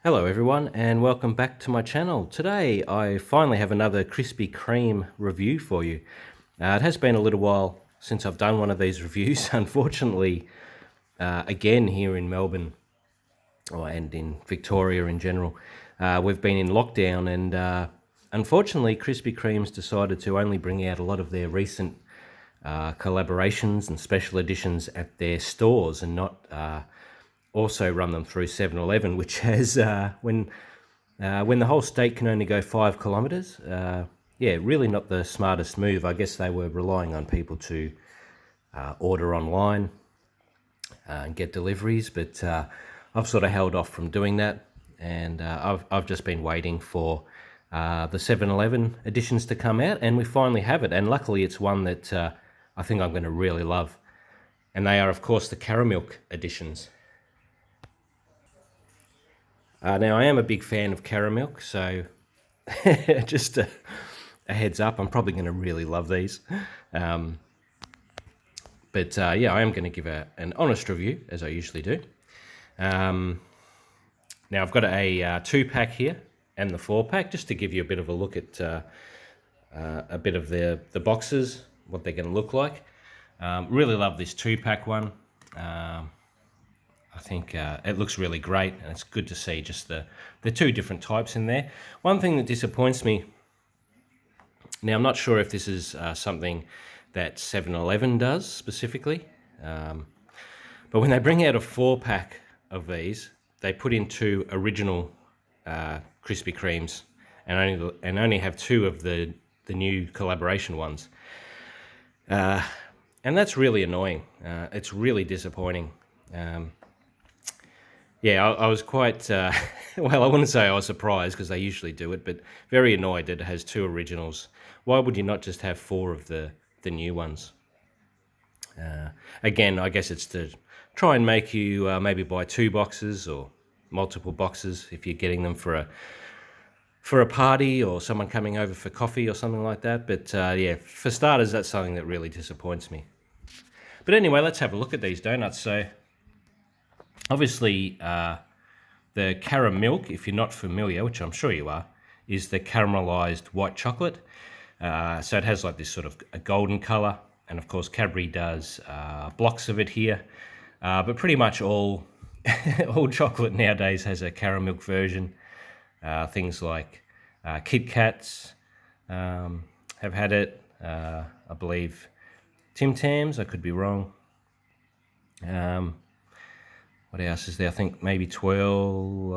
Hello everyone and welcome back to my channel. Today I finally have another Krispy Kreme review for you. It has been a little while since I've done one of these reviews. Unfortunately, again here in Melbourne and in Victoria in general, we've been in lockdown and unfortunately Krispy Kreme's decided to only bring out a lot of their recent collaborations and special editions at their stores and not also run them through 7-Eleven, which has, when the whole state can only go 5 kilometres, yeah, really not the smartest move. I guess they were relying on people to order online and get deliveries, but I've sort of held off from doing that, and I've just been waiting for the 7-Eleven editions to come out, and we finally have it, and luckily it's one that I think I'm going to really love, and they are, of course, the Caramilk editions. Now, I am a big fan of Caramilk, so just a heads up, I'm probably going to really love these. But yeah, I am going to give an honest review, as I usually do. Now, I've got a 2-pack here and the 4-pack, just to give you a bit of a look at a bit of the boxes, what they're going to look like. Really love this 2-pack one. I think it looks really great, and it's good to see just the two different types in there. One thing that disappoints me, now I'm not sure if this is something that 7-Eleven does specifically, but when they bring out a 4-pack of these, they put in 2 original Krispy Kremes and only have 2 of the new collaboration ones. And that's really annoying. It's really disappointing. Yeah, I was quite, well, I wouldn't say I was surprised because they usually do it, but very annoyed that it has 2 originals. Why would you not just have 4 of the new ones? Again, I guess it's to try and make you maybe buy 2 boxes or multiple boxes if you're getting them for a party or someone coming over for coffee or something like that. But yeah, for starters, that's something that really disappoints me. But anyway, let's have a look at these donuts. So obviously, the Caramilk, if you're not familiar, which I'm sure you are, is the caramelized white chocolate. So it has like this sort of a golden color, and of course Cadbury does blocks of it here. But pretty much all all chocolate nowadays has a Caramilk version. Things like Kit Kats have had it. I believe Tim Tams, I could be wrong. What else is there? I think maybe Twirl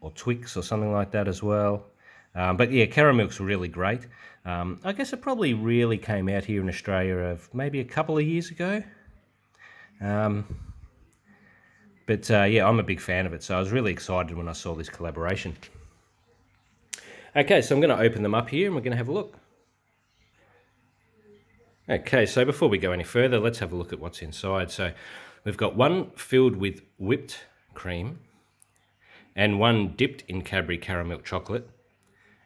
or Twix or something like that as well. But yeah, Caramilk's really great. I guess it probably really came out here in Australia of maybe a couple of years ago. But yeah, I'm a big fan of it, so I was really excited when I saw this collaboration. Okay, so I'm going to open them up here and we're going to have a look. Okay, so before we go any further, let's have a look at what's inside. So we've got one filled with whipped cream and one dipped in Cadbury Caramilk chocolate,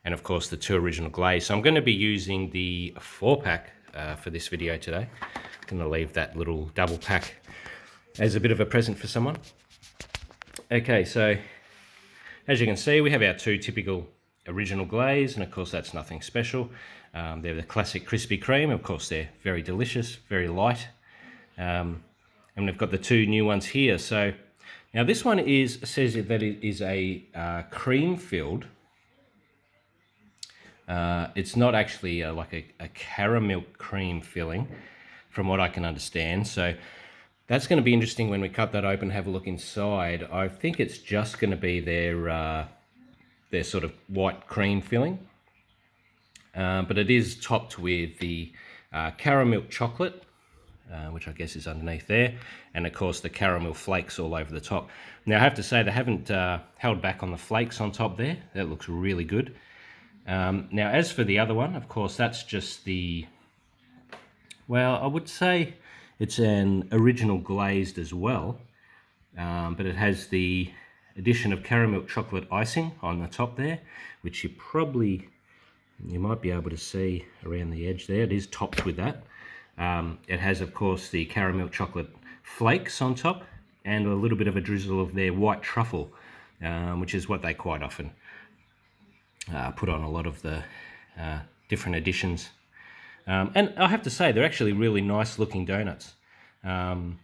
and of course the 2 original glaze. So I'm going to be using the 4-pack for this video today. I'm going to leave that little double pack as a bit of a present for someone. Okay, so as you can see, we have our 2 typical original glaze, and of course that's nothing special. They're the classic Krispy Kreme. Of course they're very delicious, very light. And we've got the 2 new ones here. So now this one says that it is a cream filled. It's not actually like a Caramilk cream filling, from what I can understand. So that's going to be interesting when we cut that open and have a look inside. I think it's just going to be their sort of white cream filling. But it is topped with the Caramilk chocolate, which I guess is underneath there, and of course the caramel flakes all over the top. Now I have to say they haven't held back on the flakes on top there. That looks really good. Now as for the other one, of course that's just well, I would say it's an original glazed as well, but it has the addition of Caramilk chocolate icing on the top there, which you might be able to see around the edge there. It is topped with that. It has, of course, the Caramilk chocolate flakes on top and a little bit of a drizzle of their white truffle. which is what they quite often put on a lot of the different editions. And I have to say, they're actually really nice looking donuts. I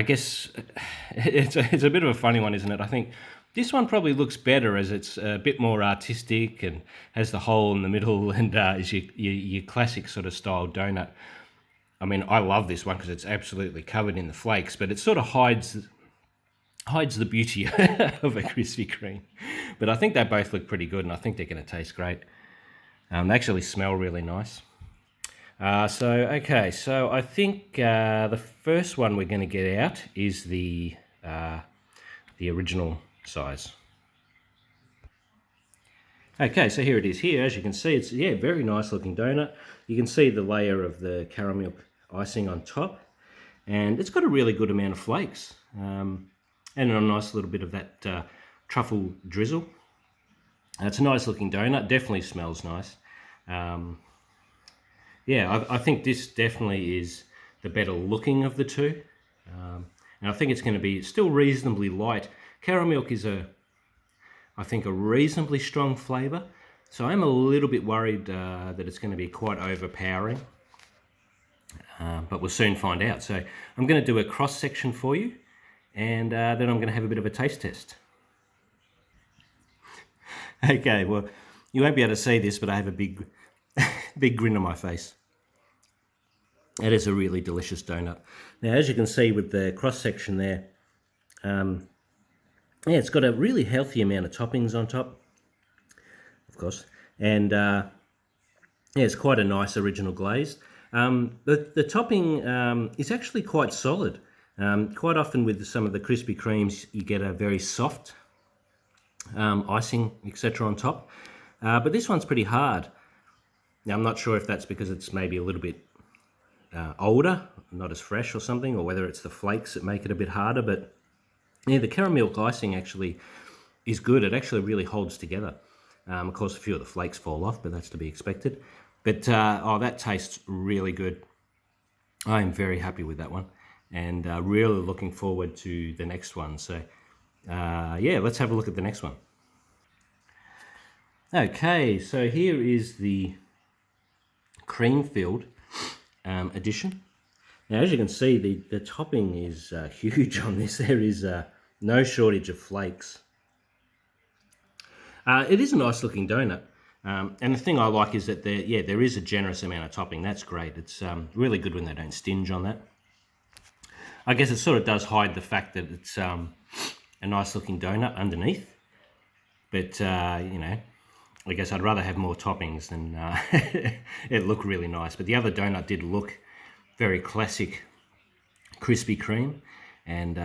guess it's a bit of a funny one, isn't it? I think this one probably looks better as it's a bit more artistic and has the hole in the middle and is your classic sort of style donut. I mean, I love this one because it's absolutely covered in the flakes, but it sort of hides the beauty of a Krispy Kreme. But I think they both look pretty good, and I think they're going to taste great. They actually smell really nice. So I think the first one we're going to get out is the original size. Okay, so here it is. Here, as you can see, it's very nice looking donut. You can see the layer of the caramel icing on top, and it's got a really good amount of flakes, and a nice little bit of that truffle drizzle. It's a nice looking donut. Definitely smells nice. I think this definitely is the better looking of the two, and I think it's going to be still reasonably light. Caramilk is I think a reasonably strong flavour, so I'm a little bit worried that it's going to be quite overpowering, but we'll soon find out. So I'm going to do a cross section for you, and then I'm going to have a bit of a taste test. Okay, well, you won't be able to see this, but I have a big grin on my face. It is a really delicious donut. Now, as you can see with the cross section there, it's got a really healthy amount of toppings on top, of course, and it's quite a nice original glaze. The topping is actually quite solid. Quite often with some of the Krispy Kremes, you get a very soft icing, etc. on top, but this one's pretty hard. Now, I'm not sure if that's because it's maybe a little bit older, not as fresh or something, or whether it's the flakes that make it a bit harder, but yeah, the caramel icing actually is good. It actually really holds together. Of course, a few of the flakes fall off, but that's to be expected. But, that tastes really good. I am very happy with that one, and really looking forward to the next one. So, let's have a look at the next one. Okay, so here is the cream-filled edition. Now, as you can see, the topping is huge on this. There is no shortage of flakes. It is a nice looking donut, and the thing I like is that there is a generous amount of topping. That's great. It's really good when they don't stinge on that. I guess it sort of does hide the fact that it's a nice looking donut underneath, but I guess I'd rather have more toppings than it looked really nice. But the other donut did look very classic Krispy Kreme, and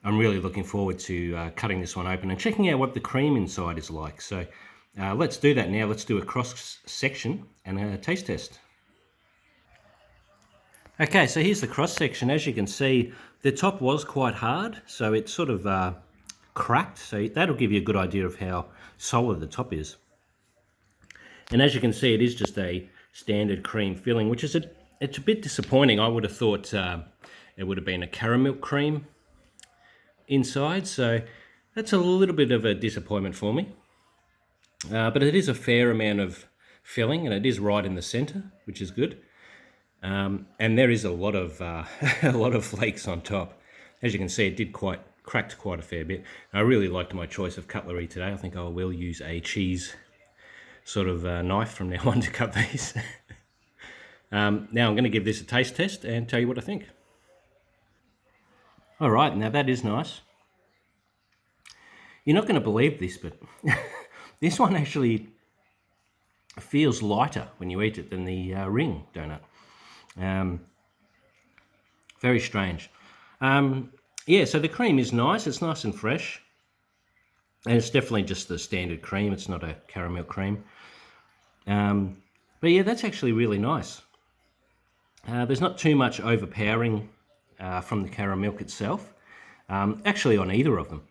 I'm really looking forward to cutting this one open and checking out what the cream inside is like. So let's do that now. Let's do a cross section and a taste test. Okay, so here's the cross section. As you can see, the top was quite hard, so it sort of cracked. So that'll give you a good idea of how solid the top is. And as you can see, it is just a standard cream filling, which is it's a bit disappointing. I would have thought it would have been a caramel cream inside, so that's a little bit of a disappointment for me. But it is a fair amount of filling, and it is right in the center, which is good. And there is a lot of flakes on top. As you can see, it cracked quite a fair bit. I really liked my choice of cutlery today. I think I will use a cheese sort of knife from now on to cut these. Now I'm going to give this a taste test and tell you what I think. All right, now that is nice. You're not going to believe this, but this one actually feels lighter when you eat it than the ring donut. Very strange. So the cream is nice. It's nice and fresh. And it's definitely just the standard cream. It's not a caramel cream. But yeah, that's actually really nice. There's not too much overpowering from the caramel itself, actually on either of them.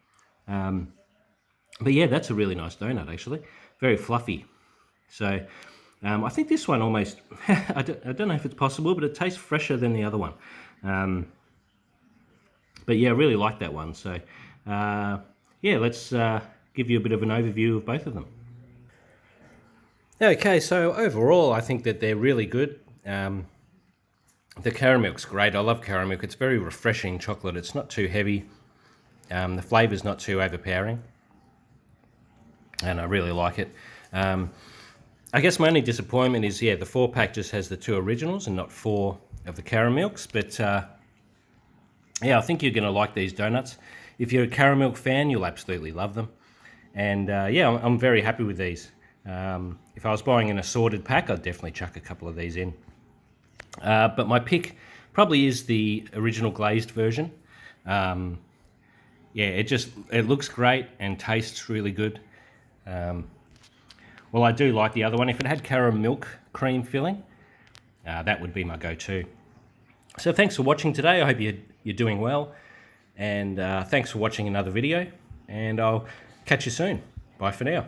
But yeah, that's a really nice donut, actually. Very fluffy. So I think this one almost, I don't know if it's possible, but it tastes fresher than the other one. But yeah, I really like that one. So Yeah, let's give you a bit of an overview of both of them. Okay, so overall, I think that they're really good. The Caramilk's great. I love Caramilk. It's very refreshing chocolate. It's not too heavy. The flavour's not too overpowering, and I really like it. I guess my only disappointment is, yeah, the 4-pack just has the 2 originals and not 4 of the Caramilks. But yeah, I think you're going to like these donuts. If you're a Caramilk fan, you'll absolutely love them. And yeah, I'm very happy with these. If I was buying an assorted pack, I'd definitely chuck a couple of these in. But my pick probably is the original glazed version. Yeah, it looks great and tastes really good. Well, I do like the other one. If it had Caramilk cream filling, that would be my go-to. So thanks for watching today. I hope you're doing well. And thanks for watching another video. And I'll catch you soon. Bye for now.